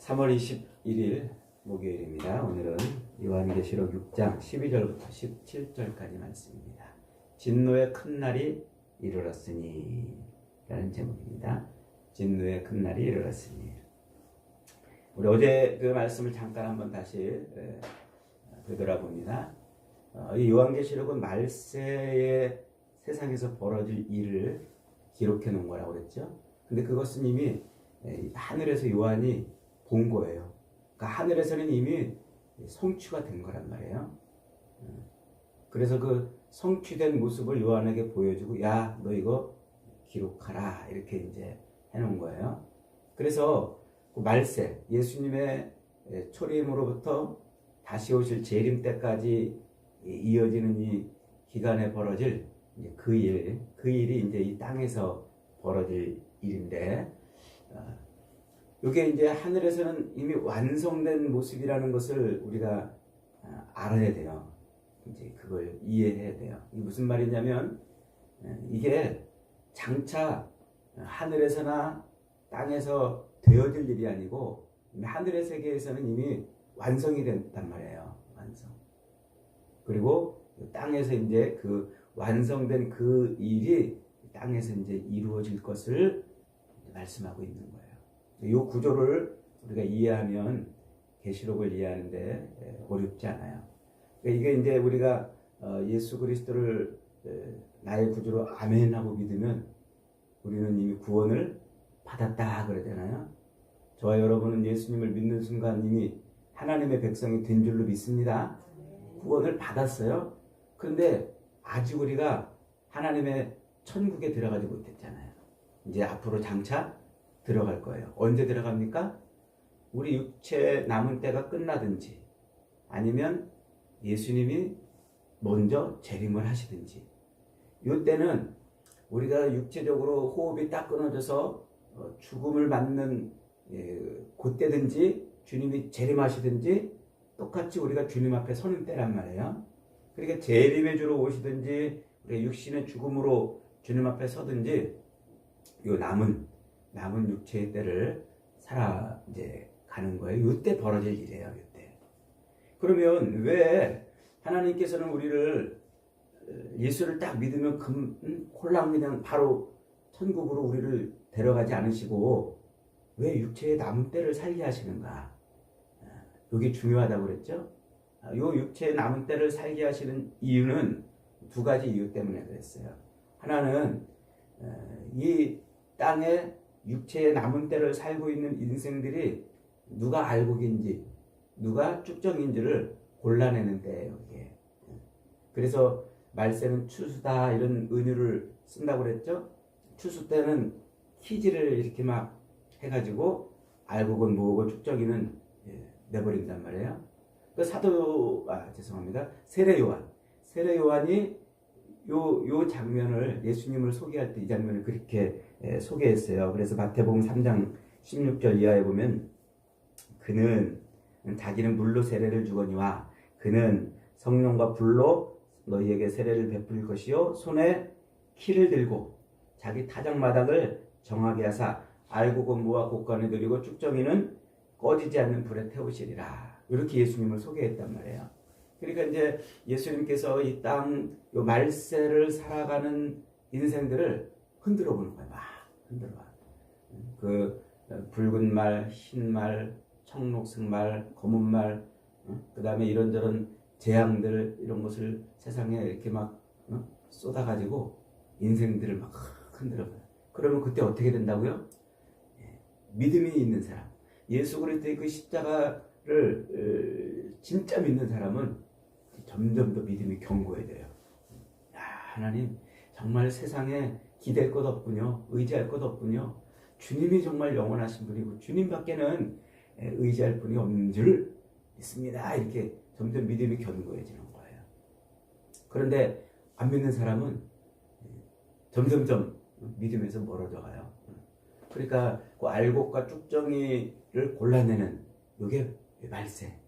3월 21일 목요일입니다. 오늘은 요한계시록 6장 12절부터 17절까지 말씀입니다. 진노의 큰 날이 이르렀으니 라는 제목입니다. 진노의 큰 날이 이르렀으니. 우리 어제 그 말씀을 잠깐 한번 다시 되돌아봅니다. 이 요한계시록은 말세의 세상에서 벌어질 일을 기록해 놓은 거라고 그랬죠. 근데 그것은 이미 하늘에서 요한이 본 거예요. 그러니까 하늘에서는 이미 성취가 된 거란 말이에요. 그래서 그 성취된 모습을 요한에게 보여주고, 야, 너 이거 기록하라, 이렇게 이제 해놓은 거예요. 그래서 그 말세, 예수님의 초림으로부터 다시 오실 재림 때까지 이어지는 이 기간에 벌어질 그 일이 이제 이 땅에서 벌어질 일인데, 이게 이제 하늘에서는 이미 완성된 모습이라는 것을 우리가 알아야 돼요. 이제 그걸 이해해야 돼요. 이게 무슨 말이냐면, 이게 장차 하늘에서나 땅에서 되어질 일이 아니고, 하늘의 세계에서는 이미 완성이 된단 말이에요. 완성. 그리고 땅에서 이제 그 완성된 그 일이 땅에서 이제 이루어질 것을 말씀하고 있는 거예요. 이 구조를 우리가 이해하면 계시록을 이해하는데 어렵지 않아요. 이게 이제 우리가 예수 그리스도를 나의 구주로 아멘하고 믿으면 우리는 이미 구원을 받았다 그래야 되나요? 저와 여러분은 예수님을 믿는 순간 이미 하나님의 백성이 된 줄로 믿습니다. 구원을 받았어요. 그런데 아직 우리가 하나님의 천국에 들어가지 못했잖아요. 이제 앞으로 장차 들어갈 거예요. 언제 들어갑니까? 우리 육체 남은 때가 끝나든지, 아니면 예수님이 먼저 재림을 하시든지. 이때는 우리가 육체적으로 호흡이 딱 끊어져서 죽음을 맞는 그때든지, 주님이 재림하시든지 똑같이 우리가 주님 앞에 서는 때란 말이에요. 그러니까 재림의 주로 오시든지 우리가 육신의 죽음으로 주님 앞에 서든지, 요 남은 육체의 때를 살아 이제 가는 거예요. 이때 벌어질 일이에요. 이때. 그러면 왜 하나님께서는 우리를 예수를 딱 믿으면 홀랑 그냥 바로 천국으로 우리를 데려가지 않으시고 왜 육체의 남은 때를 살게 하시는가? 이게 중요하다고 그랬죠. 요 육체의 남은 때를 살게 하시는 이유는 두 가지 이유 때문에 그랬어요. 하나는 이 땅에 육체의 남은 때를 살고 있는 인생들이 누가 알곡인지 누가 쭉정인지를 골라내는 때예요. 이게. 그래서 말세는 추수다 이런 은유를 쓴다고 그랬죠. 추수 때는 키지를 이렇게 막 해가지고 알곡은 모으고 쭉정이는 내버린단 말이에요. 그 세례 요한이 요 장면을, 예수님을 소개할 때 이 장면을 그렇게 소개했어요. 그래서 마태복음 3장 16절 이하에 보면, 그는 자기는 물로 세례를 주거니와 그는 성령과 불로 너희에게 세례를 베풀 것이요 손에 키를 들고 자기 타작마당을 정하게 하사 알곡은 모아 곳간에 들이고 쭉정이는 꺼지지 않는 불에 태우시리라. 이렇게 예수님을 소개했단 말이에요. 그러니까 이제 예수님께서 이 땅, 요 말세를 살아가는 인생들을 흔들어 보는 거예요. 막 흔들어 봐. 그 붉은 말, 흰 말, 청록색 말, 검은 말, 그 다음에 이런저런 재앙들, 이런 것을 세상에 이렇게 막 쏟아가지고 인생들을 막 흔들어 봐요. 그러면 그때 어떻게 된다고요? 믿음이 있는 사람, 예수 그리스도의 그 십자가를 진짜 믿는 사람은 점점 더 믿음이 견고해져요. 야, 하나님 정말 세상에 기댈 것 없군요. 의지할 것 없군요. 주님이 정말 영원하신 분이고 주님밖에는 의지할 분이 없는 줄 믿습니다. 이렇게 점점 믿음이 견고해지는 거예요. 그런데 안 믿는 사람은 점점점 믿음에서 멀어져 가요. 그러니까 그 알곡과 쭉정이를 골라내는 이게 말세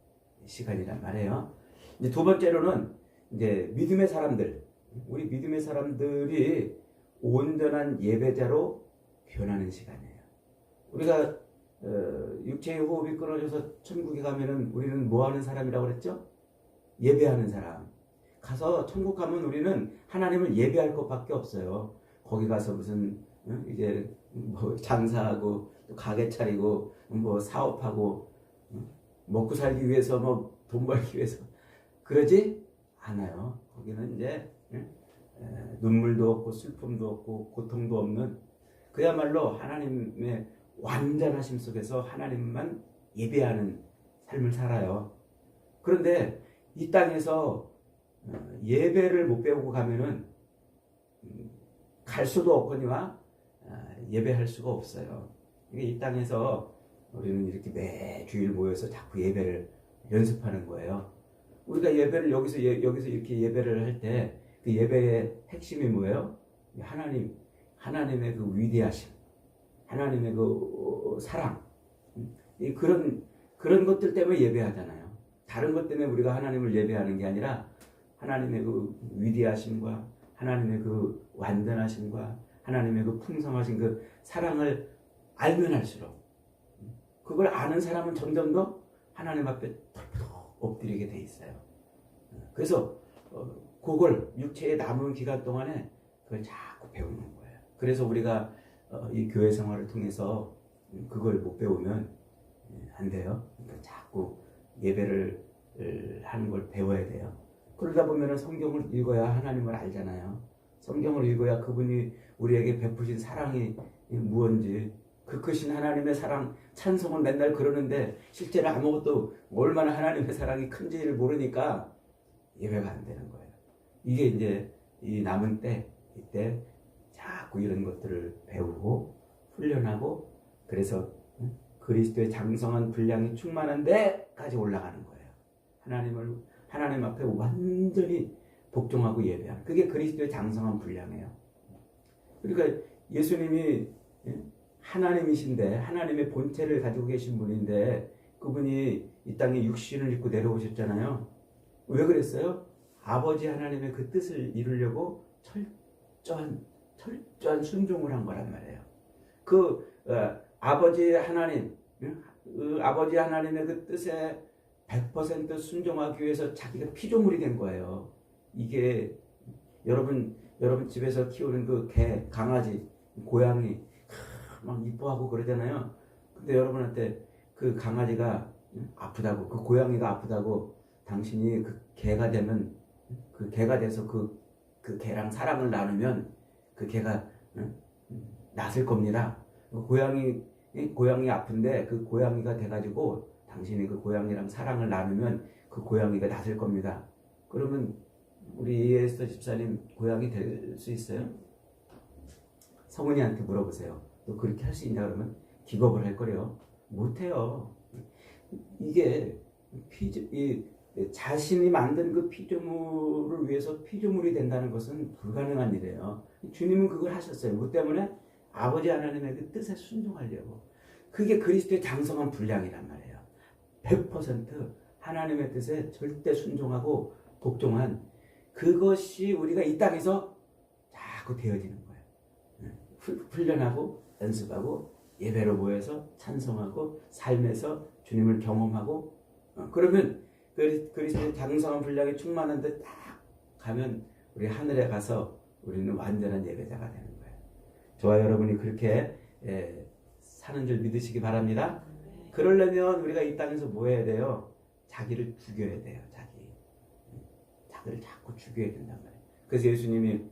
시간이란 말이에요. 이제 두 번째로는 이제 믿음의 사람들, 우리 믿음의 사람들이 온전한 예배자로 변하는 시간이에요. 우리가 육체의 호흡이 끊어져서 천국에 가면은 우리는 뭐 하는 사람이라고 그랬죠? 예배하는 사람. 가서 천국 가면 우리는 하나님을 예배할 것밖에 없어요. 거기 가서 무슨 이제 뭐 장사하고 또 가게 차리고 뭐 사업하고 먹고 살기 위해서 뭐 돈 벌기 위해서 그러지 않아요. 거기는 이제 눈물도 없고 슬픔도 없고 고통도 없는 그야말로 하나님의 완전하심 속에서 하나님만 예배하는 삶을 살아요. 그런데 이 땅에서 예배를 못 배우고 가면은 갈 수도 없거니와 예배할 수가 없어요. 이 땅에서 우리는 이렇게 매주일 모여서 자꾸 예배를 연습하는 거예요. 우리가 예배를 여기서 이렇게 예배를 할 때 그 예배의 핵심이 뭐예요? 하나님의 그 위대하심, 하나님의 그 사랑, 그런 것들 때문에 예배하잖아요. 다른 것 때문에 우리가 하나님을 예배하는 게 아니라 하나님의 그 위대하심과 하나님의 그 완전하심과 하나님의 그 풍성하신 그 사랑을 알면 할수록 그걸 아는 사람은 점점 더 하나님 앞에 털썩 엎드리게 돼 있어요. 그래서 그걸 육체의 남은 기간 동안에 그걸 자꾸 배우는 거예요. 그래서 우리가 이 교회 생활을 통해서 그걸 못 배우면 안 돼요. 그러니까 자꾸 예배를 하는 걸 배워야 돼요. 그러다 보면 성경을 읽어야 하나님을 알잖아요. 성경을 읽어야 그분이 우리에게 베푸신 사랑이 무언지 그 크신 하나님의 사랑 찬송을 맨날 그러는데 실제로 아무것도 얼마나 하나님의 사랑이 큰지를 모르니까 예배가 안 되는 거예요. 이게 이제 이 남은 때 이때 자꾸 이런 것들을 배우고 훈련하고 그래서 그리스도의 장성한 분량이 충만한 데까지 올라가는 거예요. 하나님 앞에 완전히 복종하고 예배하는 그게 그리스도의 장성한 분량이에요. 그러니까 예수님이 하나님이신데 하나님의 본체를 가지고 계신 분인데 그분이 이 땅에 육신을 입고 내려오셨잖아요. 왜 그랬어요? 아버지 하나님의 그 뜻을 이루려고 철저한 순종을 한 거란 말이에요. 아버지 하나님, 아버지 하나님의 그 뜻에 100% 순종하기 위해서 자기가 피조물이 된 거예요. 이게 여러분 집에서 키우는 그 개, 강아지, 고양이 막 이뻐하고 그러잖아요. 근데 여러분한테 그 강아지가 아프다고, 그 고양이가 아프다고 당신이 그 개가 되면 그 개가 돼서 그 개랑 사랑을 나누면 그 개가 낫을 겁니다. 그 고양이 아픈데 그 고양이가 돼가지고 당신이 그 고양이랑 사랑을 나누면 그 고양이가 낫을 겁니다. 그러면 우리 에스더 집사님 고양이 될 수 있어요? 성은이한테 물어보세요. 너 그렇게 할 수 있냐 그러면 기겁을 할 거래요. 못해요. 이게 자신이 만든 그 피조물을 위해서 피조물이 된다는 것은 불가능한 일이에요. 주님은 그걸 하셨어요. 뭐 때문에? 아버지 하나님의 그 뜻에 순종하려고. 그게 그리스도의 장성한 분량이란 말이에요. 100% 하나님의 뜻에 절대 순종하고 복종한 그것이 우리가 이 땅에서 자꾸 되어지는 거예요. 훈련하고 연습하고 예배로 모여서 찬송하고 삶에서 주님을 경험하고 그러면 그리스도의 장성한 분량이 충만한 데 딱 가면 우리 하늘에 가서 우리는 완전한 예배자가 되는 거예요. 저와 여러분이 그렇게 사는 줄 믿으시기 바랍니다. 그러려면 우리가 이 땅에서 뭐 해야 돼요? 자기를 죽여야 돼요. 자기를 자꾸 죽여야 된단 말이에요. 그래서 예수님이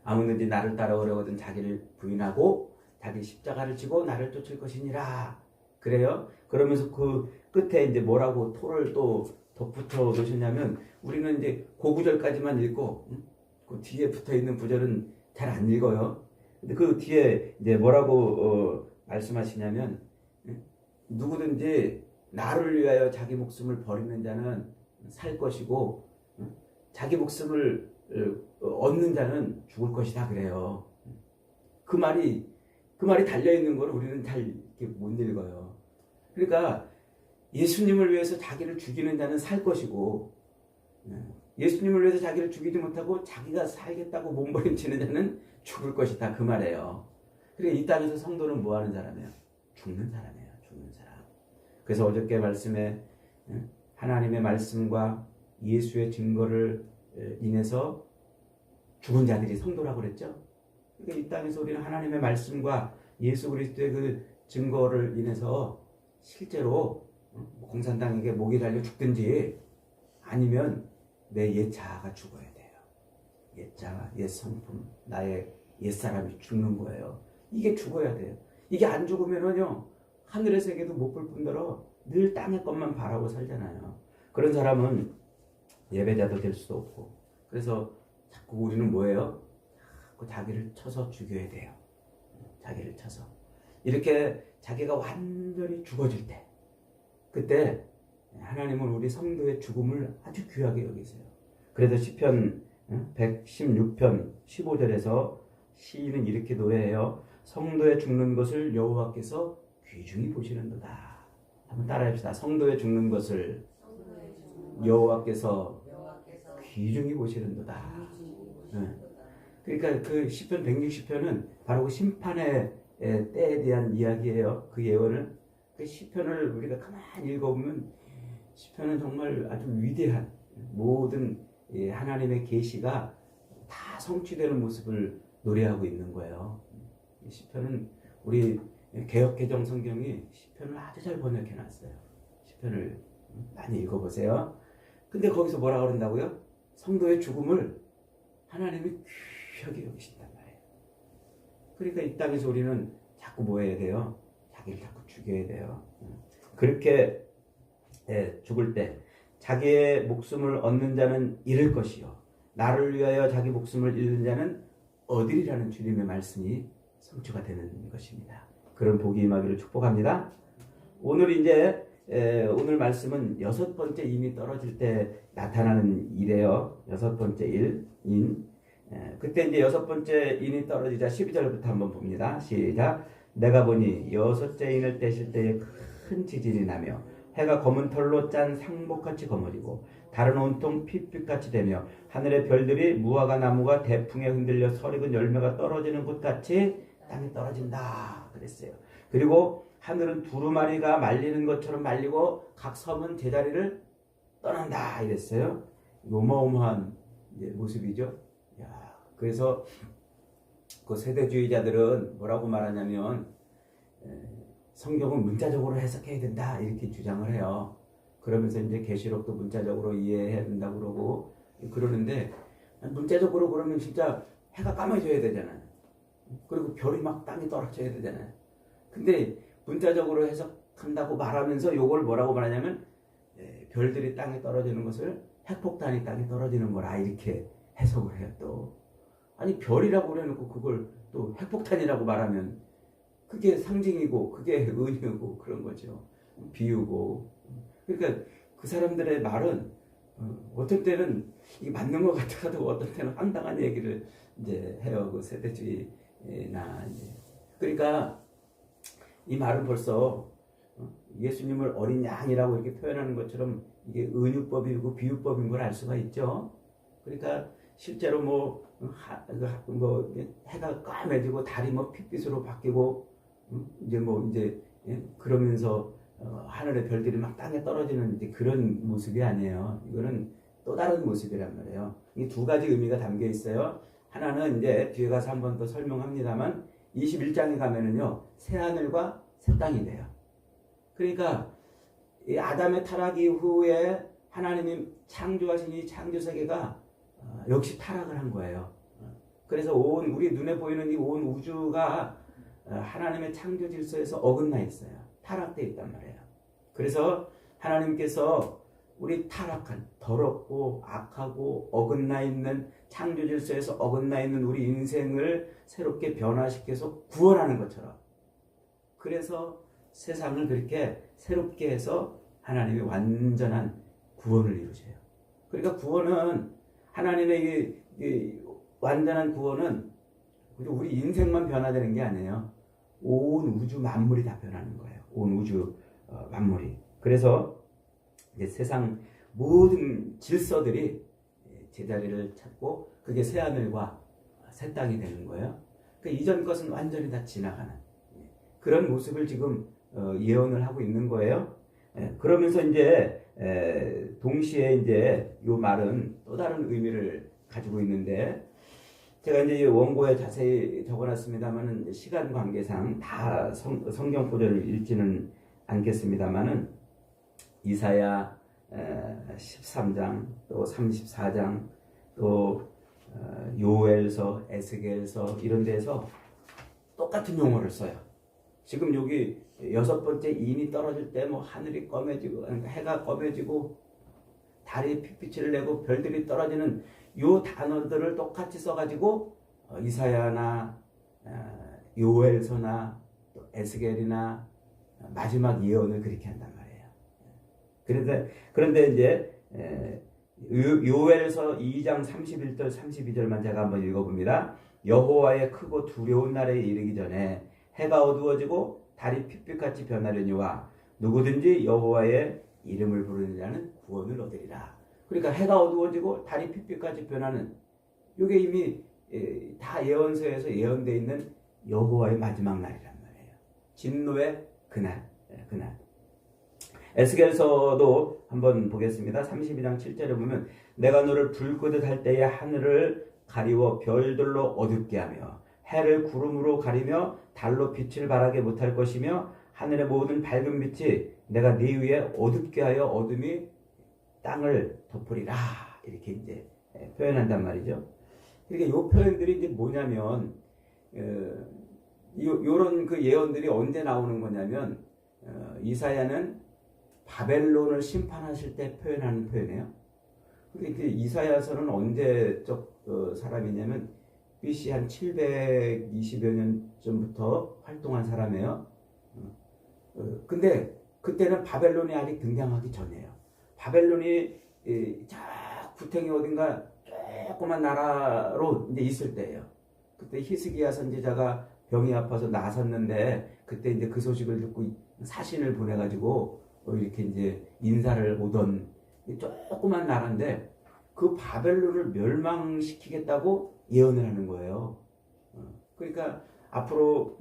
아무든지 나를 따라오려거든 자기를 부인하고 자기 십자가를 지고 나를 쫓을 것이니라. 그래요? 그러면서 그 끝에 이제 뭐라고 토를 또 덧붙여 놓으셨냐면 우리는 이제 그 구절까지만 읽고 그 뒤에 붙어 있는 구절은 잘 안 읽어요. 근데 그 뒤에 이제 뭐라고 말씀하시냐면 누구든지 나를 위하여 자기 목숨을 버리는 자는 살 것이고 자기 목숨을 얻는 자는 죽을 것이다 그래요. 그 말이 달려 있는 걸 우리는 잘 이렇게 못 읽어요. 그러니까 예수님을 위해서 자기를 죽이는 자는 살 것이고 예수님을 위해서 자기를 죽이지 못하고 자기가 살겠다고 몸부림치는 자는 죽을 것이다 그 말이에요. 그러니까 이 땅에서 성도는 뭐 하는 사람이에요? 죽는 사람이에요. 죽는 사람. 그래서 어저께 말씀에 하나님의 말씀과 예수의 증거를 인해서 죽은 자들이 성도라고 그랬죠. 그러니까 이 땅에서 우리는 하나님의 말씀과 예수 그리스도의 그 증거를 인해서 실제로 공산당에게 목이 달려 죽든지 아니면 내 옛 자아가 죽어야 돼요. 옛 자아, 옛 성품, 나의 옛사람이 죽는 거예요. 이게 죽어야 돼요. 이게 안 죽으면은요, 하늘의 세계도 못 볼 뿐더러 늘 땅의 것만 바라고 살잖아요. 그런 사람은 예배자도 될 수도 없고. 그래서 자꾸 우리는 뭐예요? 자꾸 자기를 쳐서 죽여야 돼요. 자기를 쳐서. 이렇게 자기가 완전히 죽어질 때, 그때 하나님은 우리 성도의 죽음을 아주 귀하게 여기세요. 그래서 시편 116편 15절에서 시인은 이렇게 노래해요. 성도의 죽는 것을 여호와께서 귀중히 보시는도다. 한번 따라합시다. 성도의 죽는 것을 여호와께서 귀중히 보시는도다. 그러니까 그 시편 160편은 바로 그 심판의 때에 대한 이야기예요. 그 예언은. 그 시편을 우리가 가만히 읽어보면 시편은 정말 아주 위대한 모든 하나님의 계시가 다 성취되는 모습을 노래하고 있는 거예요. 시편은 우리 개역개정 성경이 시편을 아주 잘 번역해놨어요. 시편을 많이 읽어보세요. 근데 거기서 뭐라 그런다고요? 성도의 죽음을 하나님이 귀하게 여기신단 말이에요. 그러니까 이 땅에서 우리는 자꾸 뭐 해야 돼요? 자기를 자꾸 죽여야 돼요. 그렇게 죽을 때 자기의 목숨을 얻는 자는 잃을 것이요 나를 위하여 자기 목숨을 잃는 자는 얻으리라는 주님의 말씀이 성취가 되는 것입니다. 그런 복이 임하기를 축복합니다. 오늘 이제 오늘 말씀은 여섯 번째 인이 떨어질 때 나타나는 일이에요. 여섯 번째 인. 그때 이제 여섯 번째 인이 떨어지자 12절부터 한번 봅니다. 시작. 내가 보니 여섯째 인을 떼실 때에 큰 지진이 나며 해가 검은 털로 짠 상복같이 검어지고 달은 온통 핏빛같이 되며 하늘의 별들이 무화과 나무가 대풍에 흔들려 설익은 열매가 떨어지는 것 같이 땅에 떨어진다 그랬어요. 그리고 하늘은 두루마리가 말리는 것처럼 말리고 각 섬은 제자리를 떠난다 이랬어요. 어마어마한 모습이죠. 그래서 그 세대주의자들은 뭐라고 말하냐면 성경은 문자적으로 해석해야 된다 이렇게 주장을 해요. 그러면서 이제 계시록도 문자적으로 이해해야 된다고 그러고 그러는데 문자적으로 그러면 진짜 해가 까매져야 되잖아요. 그리고 별이 막 땅에 떨어져야 되잖아요. 근데 문자적으로 해석한다고 말하면서 요걸 뭐라고 말하냐면 별들이 땅에 떨어지는 것을 핵폭탄이 땅에 떨어지는 거라 이렇게 해석을 해요. 또 아니 별이라고 그래놓고 그걸 또 핵폭탄이라고 말하면 그게 상징이고 그게 은유고 그런 거죠. 비유고. 그러니까 그 사람들의 말은 어떤 때는 이게 맞는 것 같아도 어떤 때는 황당한 얘기를 이제 해요. 그 세대주의나 이제. 그러니까 이 말은 벌써 예수님을 어린 양이라고 이렇게 표현하는 것처럼 이게 은유법이고 비유법인 걸 알 수가 있죠. 그러니까 실제로 해가 까매지고 달이 핏빛으로 바뀌고 이제 그러면서 하늘의 별들이 막 땅에 떨어지는 이제 그런 모습이 아니에요. 이거는 또 다른 모습이란 말이에요. 이 두 가지 의미가 담겨 있어요. 하나는 이제 뒤에 가서 한 번 더 설명합니다만 21장에 가면은요 새 하늘과 새 땅이 돼요. 그러니까 이 아담의 타락 이후에 하나님이 창조하신 이 창조 세계가 역시 타락을 한 거예요. 그래서 우리 눈에 보이는 이 온 우주가 하나님의 창조 질서에서 어긋나 있어요. 타락되어 있단 말이에요. 그래서 하나님께서 우리 타락한 더럽고 악하고 어긋나 있는 창조 질서에서 어긋나 있는 우리 인생을 새롭게 변화시켜서 구원하는 것처럼 그래서 세상을 그렇게 새롭게 해서 하나님의 완전한 구원을 이루세요. 그러니까 구원은 하나님의 이 완전한 구원은 우리 인생만 변화되는 게 아니에요. 온 우주 만물이 다 변하는 거예요. 온 우주 만물이. 그래서 이제 세상 모든 질서들이 제자리를 찾고 그게 새 하늘과 새 땅이 되는 거예요. 그러니까 이전 것은 완전히 다 지나가는 그런 모습을 지금 예언을 하고 있는 거예요. 그러면서 이제 동시에 이제 이 말은 또 다른 의미를 가지고 있는데, 제가 이제 원고에 자세히 적어놨습니다만은 시간 관계상 다 성경 구절을 읽지는 않겠습니다만은 이사야 13장 또 34장 또 요엘서, 에스겔서 이런 데서 똑같은 용어를 써요. 지금 여기 6번째 인이 떨어질 때 뭐 하늘이 검해지고 해가 검해지고 달이 핏빛을 내고 별들이 떨어지는 요 단어들을 똑같이 써가지고 이사야나 요엘서나 또 에스겔이나 마지막 예언을 그렇게 한단 말이에요. 그런데 이제 요엘서 2장 31절 32절만 제가 한번 읽어봅니다. 여호와의 크고 두려운 날에 이르기 전에 해가 어두워지고 달이 핏빛같이 변하려니와 누구든지 여호와의 이름을 부르는 자는 구원을 얻으리라. 그러니까 해가 어두워지고 달이 핏빛같이 변하는, 이게 이미 다 예언서에서 예언되어 있는 여호와의 마지막 날이란 말이에요. 진노의 그날. 에스겔서도 한번 보겠습니다. 32장 7절에 보면 내가 너를 불 끄듯 할 때에 하늘을 가리워 별들로 어둡게 하며 해를 구름으로 가리며 달로 빛을 발하게 못할 것이며 하늘의 모든 밝은 빛이 내가 네 위에 어둡게 하여 어둠이 땅을 덮으리라. 이렇게 이제 표현한단 말이죠. 그러니까 이 표현들이 이제 뭐냐면 요런 그 예언들이 언제 나오는 거냐면 이사야는 바벨론을 심판하실 때 표현하는 표현이에요. 그러니까 이사야서는 언제적 사람이냐면 BC 한 720여 년 전부터 활동한 사람이에요. 근데 그때는 바벨론이 아직 등장하기 전이에요. 바벨론이 저 구탱이 어딘가 조그만 나라로 이제 있을 때예요. 그때 히스기야 선지자가 병이 아파서 나섰는데 그때 이제 그 소식을 듣고 사신을 보내가지고 이렇게 이제 인사를 오던 조그만 나라인데 그 바벨론을 멸망시키겠다고 예언을 하는 거예요. 그러니까 앞으로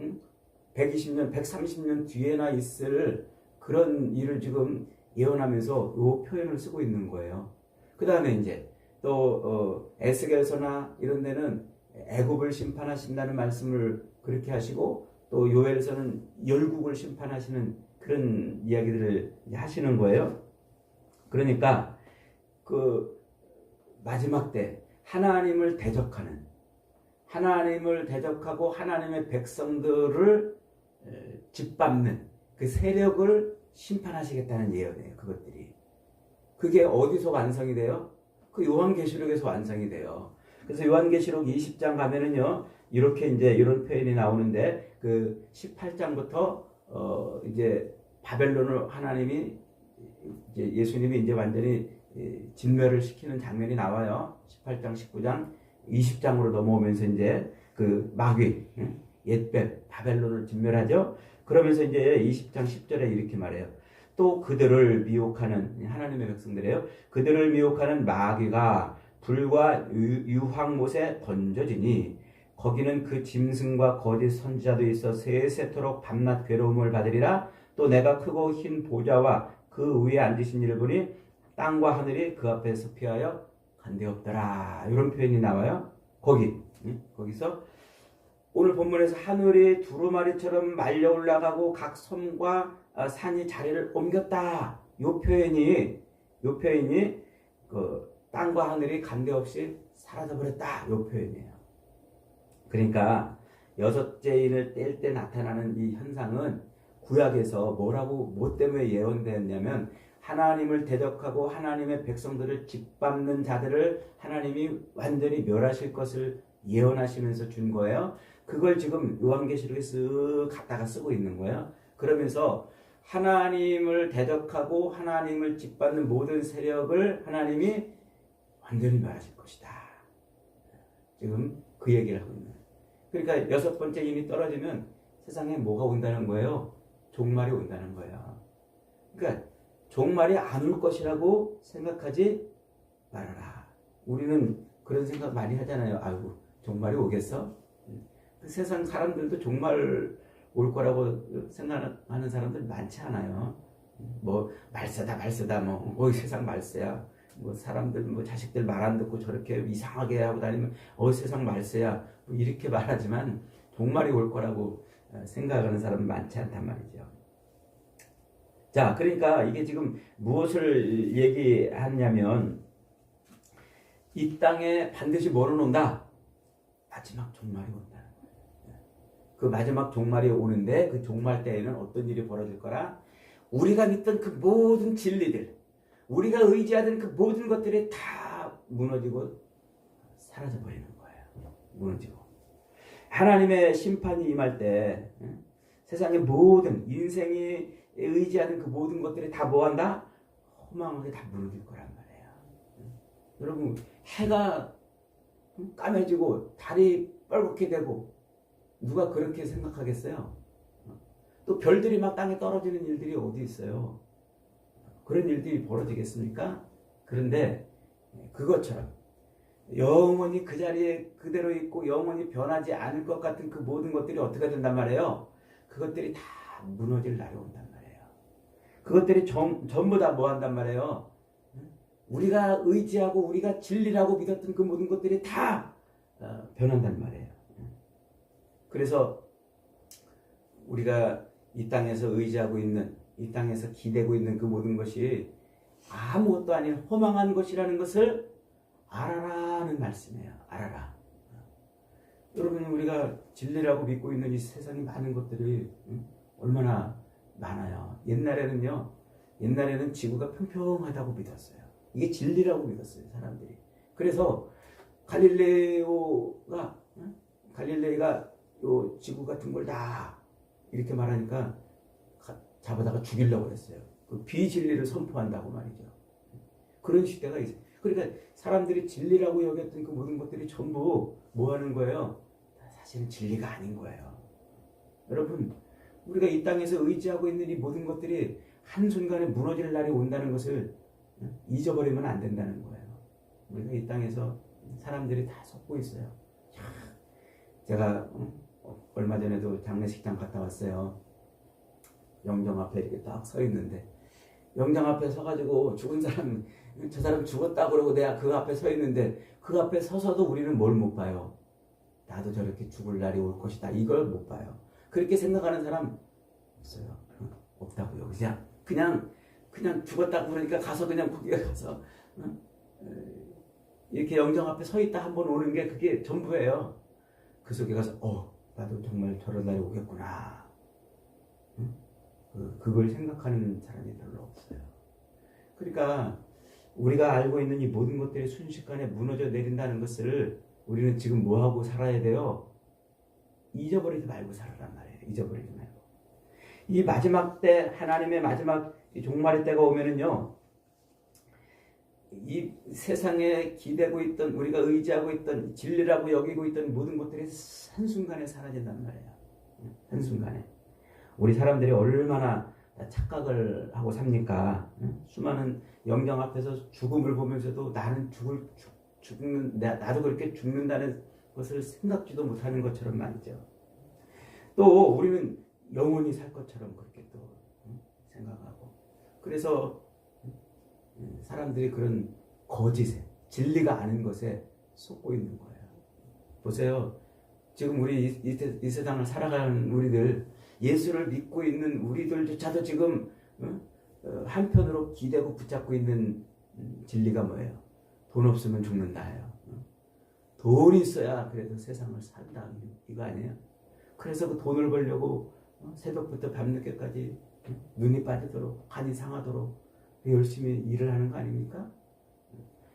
120년, 130년 뒤에나 있을 그런 일을 지금 예언하면서 이 표현을 쓰고 있는 거예요. 그 다음에 이제 또 에스겔서나 이런 데는 애굽을 심판하신다는 말씀을 그렇게 하시고 또 요엘서는 열국을 심판하시는 그런 이야기들을 하시는 거예요. 그러니까 그 마지막 때 하나님을 대적하고 하나님의 백성들을 짓밟는 그 세력을 심판하시겠다는 예언이에요. 그것들이. 그게 어디서 완성이 돼요? 그 요한계시록에서 완성이 돼요. 그래서 요한계시록 20장 가면은요, 이렇게 이제 이런 표현이 나오는데, 그 18장부터 이제 바벨론을 하나님이 이제 예수님이 이제 완전히 진멸을 시키는 장면이 나와요. 18장, 19장, 20장으로 넘어오면서 이제 그 마귀, 옛뱀, 바벨론을 진멸하죠. 그러면서 이제 20장 10절에 이렇게 말해요. 또 그들을 미혹하는 하나님의 백성들이에요. 그들을 미혹하는 마귀가 불과 유황못에 던져지니 거기는 그 짐승과 거짓 선지자도 있어 세세토록 밤낮 괴로움을 받으리라. 또 내가 크고 흰 보좌와 그 위에 앉으신 이를 보니 땅과 하늘이 그 앞에서 피하여 간데없더라. 이런 표현이 나와요. 거기서 오늘 본문에서 하늘이 두루마리처럼 말려 올라가고 각 섬과 산이 자리를 옮겼다. 요 표현이 그 땅과 하늘이 간데없이 사라져버렸다. 요 표현이에요. 그러니까 여섯째 인을 뗄 때 나타나는 이 현상은 구약에서 뭐 때문에 예언되었냐면 하나님을 대적하고 하나님의 백성들을 짓밟는 자들을 하나님이 완전히 멸하실 것을 예언하시면서 준 거예요. 그걸 지금 요한계시록에 쓱 갖다가 쓰고 있는 거예요. 그러면서 하나님을 대적하고 하나님을 짓밟는 모든 세력을 하나님이 완전히 멸하실 것이다. 지금 그 얘기를 하고 있는 거예요. 그러니까 여섯 번째 인이 떨어지면 세상에 뭐가 온다는 거예요? 종말이 온다는 거예요. 그러니까 종말이 안 올 것이라고 생각하지 말아라. 우리는 그런 생각 많이 하잖아요. 아이고, 종말이 오겠어? 그 세상 사람들도 종말 올 거라고 생각하는 사람들 많지 않아요. 뭐 말세다 뭐 세상 말세야. 뭐 사람들 뭐 자식들 말 안 듣고 저렇게 이상하게 하고 다니면 세상 말세야 뭐 이렇게 말하지만 종말이 올 거라고 생각하는 사람은 많지 않단 말이죠. 자, 그러니까 이게 지금 무엇을 얘기하냐면 이 땅에 반드시 뭐는 온다? 마지막 종말이 온다는 거예요. 그 마지막 종말이 오는데 그 종말 때에는 어떤 일이 벌어질 거라? 우리가 믿던 그 모든 진리들, 우리가 의지하던 그 모든 것들이 다 무너지고 사라져 버리는 거예요. 무너지고. 하나님의 심판이 임할 때 세상의 모든 인생이 의지하는 그 모든 것들이 다 뭐한다? 허망하게 다 무너질 거란 말이에요. 여러분, 해가 까매지고 달이 빨갛게 되고 누가 그렇게 생각하겠어요? 또 별들이 막 땅에 떨어지는 일들이 어디 있어요? 그런 일들이 벌어지겠습니까? 그런데 그것처럼 영원히 그 자리에 그대로 있고 영원히 변하지 않을 것 같은 그 모든 것들이 어떻게 된단 말이에요? 그것들이 다 무너질 날이 온단 말이에요. 그것들이 전부 다 뭐 한단 말이에요? 우리가 의지하고 우리가 진리라고 믿었던 그 모든 것들이 다 변한단 말이에요. 그래서 우리가 이 땅에서 의지하고 있는, 이 땅에서 기대고 있는 그 모든 것이 아무것도 아닌 허망한 것이라는 것을 알아라는 말씀이에요. 알아라. 여러분, 우리가 진리라고 믿고 있는 이 세상에 많은 것들이 얼마나 많아요. 옛날에는 지구가 평평하다고 믿었어요. 이게 진리라고 믿었어요, 사람들이. 그래서 갈릴레이가 요 지구가 둥글다 이렇게 말하니까 잡아다가 죽이려고 그랬어요. 그 비진리를 선포한다고 말이죠. 그런 시대가 있어요. 그러니까 사람들이 진리라고 여겼던 그 모든 것들이 전부 뭐 하는 거예요? 사실은 진리가 아닌 거예요. 여러분, 우리가 이 땅에서 의지하고 있는 이 모든 것들이 한순간에 무너질 날이 온다는 것을 잊어버리면 안 된다는 거예요. 우리가 이 땅에서 사람들이 다 속고 있어요. 제가 얼마 전에도 장례식장 갔다 왔어요. 영정 앞에 이렇게 딱 서 있는데 영정 앞에 서가지고 죽은 사람, 저 사람 죽었다 그러고 내가 그 앞에 서 있는데 그 앞에 서서도 우리는 뭘 못 봐요. 나도 저렇게 죽을 날이 올 것이다. 이걸 못 봐요. 그렇게 생각하는 사람 없어요. 없다고요. 그냥 죽었다고 그러니까 가서 그냥 거기에 가서 이렇게 영정 앞에 서 있다 한번 오는 게 그게 전부예요. 그 속에 가서 나도 정말 저런 날이 오겠구나. 그걸 생각하는 사람이 별로 없어요. 그러니까 우리가 알고 있는 이 모든 것들이 순식간에 무너져 내린다는 것을 우리는 지금 뭐하고 살아야 돼요? 잊어버리지 말고 살아란 말이에요. 잊어버리지 말고. 이 마지막 때, 하나님의 마지막 종말의 때가 오면은요, 이 세상에 기대고 있던, 우리가 의지하고 있던, 진리라고 여기고 있던 모든 것들이 한순간에 사라진단 말이에요. 한순간에. 우리 사람들이 얼마나 착각을 하고 삽니까? 수많은 영정 앞에서 죽음을 보면서도 나는 나도 그렇게 죽는다는 것을 생각지도 못하는 것처럼 말이죠. 또 우리는 영원히 살 것처럼 그렇게 또 생각하고. 그래서 사람들이 그런 거짓에, 진리가 아닌 것에 속고 있는 거예요. 보세요. 지금 우리 이 세상을 살아가는 우리들, 예수를 믿고 있는 우리들조차도 지금 한편으로 기대고 붙잡고 있는 진리가 뭐예요? 돈 없으면 죽는다예요. 돈이 있어야 그래도 세상을 산다. 이거 아니에요? 그래서 그 돈을 벌려고 새벽부터 밤늦게까지 눈이 빠지도록, 간이 상하도록 열심히 일을 하는 거 아닙니까?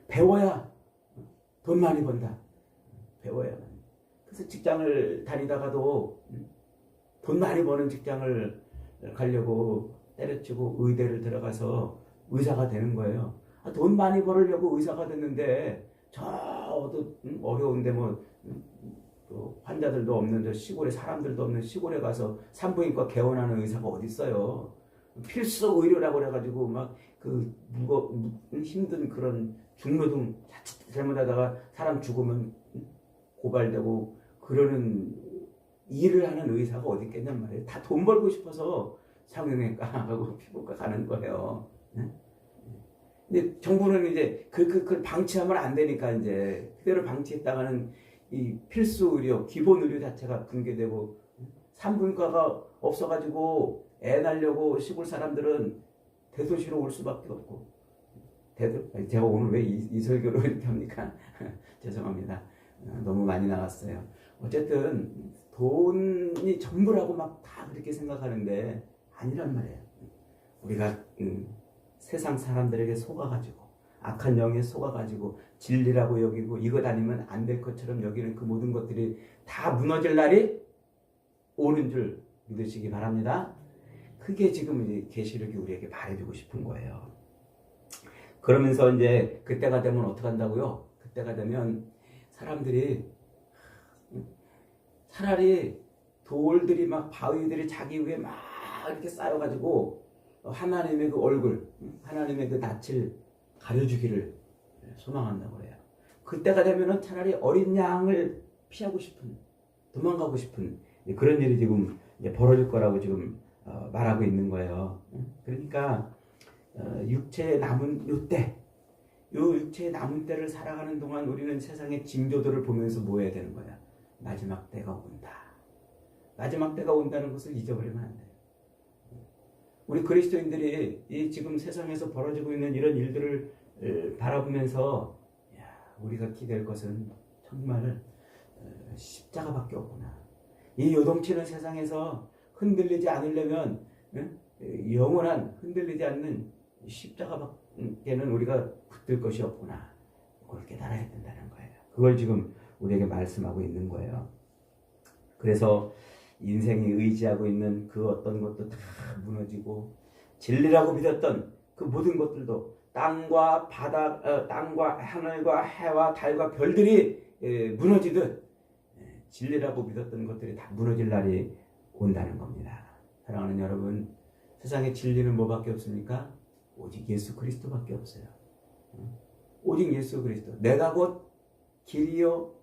배워야 돈 많이 번다. 배워야만. 그래서 직장을 다니다가도 돈 많이 버는 직장을 가려고 때려치고 의대를 들어가서 의사가 되는 거예요. 돈 많이 벌으려고 의사가 됐는데 어려운데 또 환자들도 없는 저 시골에, 사람들도 없는 시골에 가서 산부인과 개원하는 의사가 어디 있어요? 필수 의료라고 그래가지고 막 힘든 그런 중노동 자칫 잘못하다가 사람 죽으면 고발되고 그러는 일을 하는 의사가 어디 있겠냔 말이에요. 다 돈 벌고 싶어서 성형외과 가고 피부과 가는 거예요. 네? 근데 정부는 이제 그걸 방치하면 안 되니까 이제 그대로 방치했다가는 이 필수 의료, 기본 의료 자체가 붕괴되고 산부인과가 없어가지고 애 낳으려고 시골 사람들은 대도시로 올 수밖에 없고 제가 오늘 왜 이 설교를 이렇게 합니까? 죄송합니다. 너무 많이 나갔어요. 어쨌든 돈이 전부라고 막 다 그렇게 생각하는데 아니란 말이에요. 우리가 세상 사람들에게 속아가지고 악한 영에 속아가지고 진리라고 여기고 이것 아니면 안 될 것처럼 여기는 그 모든 것들이 다 무너질 날이 오는 줄 믿으시기 바랍니다. 그게 지금 이제 계시록이 우리에게 말해주고 싶은 거예요. 그러면서 이제 그때가 되면 어떻게 한다고요? 그때가 되면 사람들이 차라리 돌들이 막 바위들이 자기 위에 막 이렇게 쌓여가지고 하나님의 그 얼굴, 하나님의 그 낯을 가려주기를 소망한다고 해요. 그때가 되면은 차라리 어린 양을 피하고 싶은, 도망가고 싶은 그런 일이 지금 이제 벌어질 거라고 지금 말하고 있는 거예요. 그러니까 육체의 남은 육체의 남은 때를 살아가는 동안 우리는 세상의 징조들을 보면서 뭐 해야 되는 거야? 마지막 때가 온다. 마지막 때가 온다는 것을 잊어버리면 안 돼요. 우리 그리스도인들이 이 지금 세상에서 벌어지고 있는 이런 일들을 바라보면서 우리가 기댈 것은 정말 십자가밖에 없구나. 이 요동치는 세상에서 흔들리지 않으려면 영원한 흔들리지 않는 십자가밖에는 우리가 붙들 것이 없구나. 그걸 깨달아야 된다는 거예요. 그걸 지금 우리에게 말씀하고 있는 거예요. 그래서 인생이 의지하고 있는 그 어떤 것도 다 무너지고 진리라고 믿었던 그 모든 것들도 땅과 바다, 땅과 하늘과 해와 달과 별들이 무너지듯 진리라고 믿었던 것들이 다 무너질 날이 온다는 겁니다. 사랑하는 여러분, 세상의 진리는 뭐밖에 없습니까? 오직 예수 그리스도밖에 없어요. 오직 예수 그리스도. 내가 곧 길이요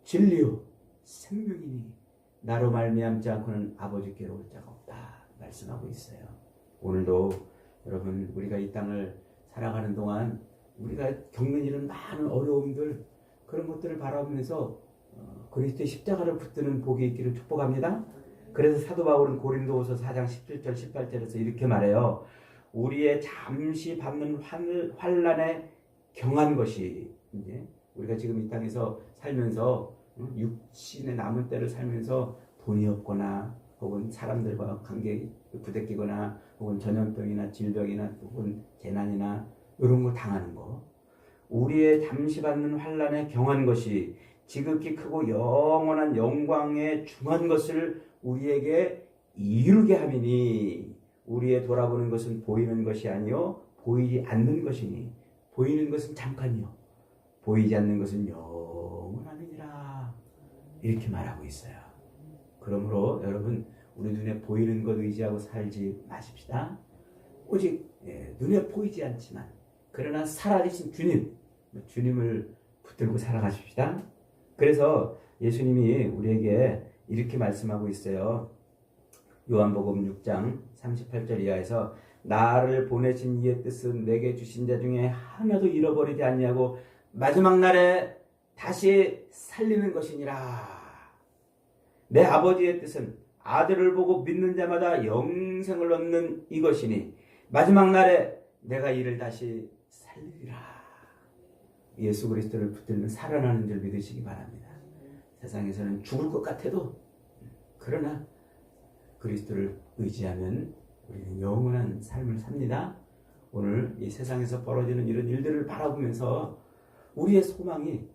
진리요 생명이니 나로 말미암지 않고는 아버지께로 올 자가 없다 말씀하고 있어요. 오늘도 여러분 우리가 이 땅을 살아가는 동안 우리가 겪는 이런 많은 어려움들 그런 것들을 바라보면서 그리스도의 십자가를 붙드는 복이 있기를 축복합니다. 그래서 사도 바울은 고린도후서 4장 17절 18절에서 이렇게 말해요. 우리의 잠시 받는 환난에 경한 것이 이제 우리가 지금 이 땅에서 살면서 육신의 남은 때를 살면서 돈이 없거나 혹은 사람들과 관계 부대끼거나 혹은 전염병이나 질병이나 혹은 재난이나 이런 거 당하는 거 우리의 잠시 받는 환난에 경한 것이 지극히 크고 영원한 영광에 중한 것을 우리에게 이루게 함이니 우리의 돌아보는 것은 보이는 것이 아니요 보이지 않는 것이니 보이는 것은 잠깐이요 보이지 않는 것은 영원함이니라 이렇게 말하고 있어요. 그러므로 여러분 우리 눈에 보이는 것 의지하고 살지 마십시다. 오직 눈에 보이지 않지만 그러나 살아계신 주님을 붙들고 살아가십시다. 그래서 예수님이 우리에게 이렇게 말씀하고 있어요. 요한복음 6장 38절 이하에서 나를 보내신 이의 뜻은 내게 주신 자 중에 하나도 잃어버리지 않냐고 마지막 날에 다시 살리는 것이니라. 내 아버지의 뜻은 아들을 보고 믿는 자마다 영생을 얻는 이것이니 마지막 날에 내가 이를 다시 살리리라. 예수 그리스도를 붙들면 살아나는 줄 믿으시기 바랍니다. 세상에서는 죽을 것 같아도 그러나 그리스도를 의지하면 우리는 영원한 삶을 삽니다. 오늘 이 세상에서 벌어지는 이런 일들을 바라보면서 우리의 소망이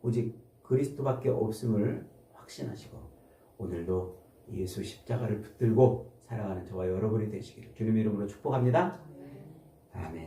오직 그리스도밖에 없음을 확신하시고 오늘도 예수 십자가를 붙들고 살아가는 저와 여러분이 되시기를 주님의 이름으로 축복합니다. 아멘.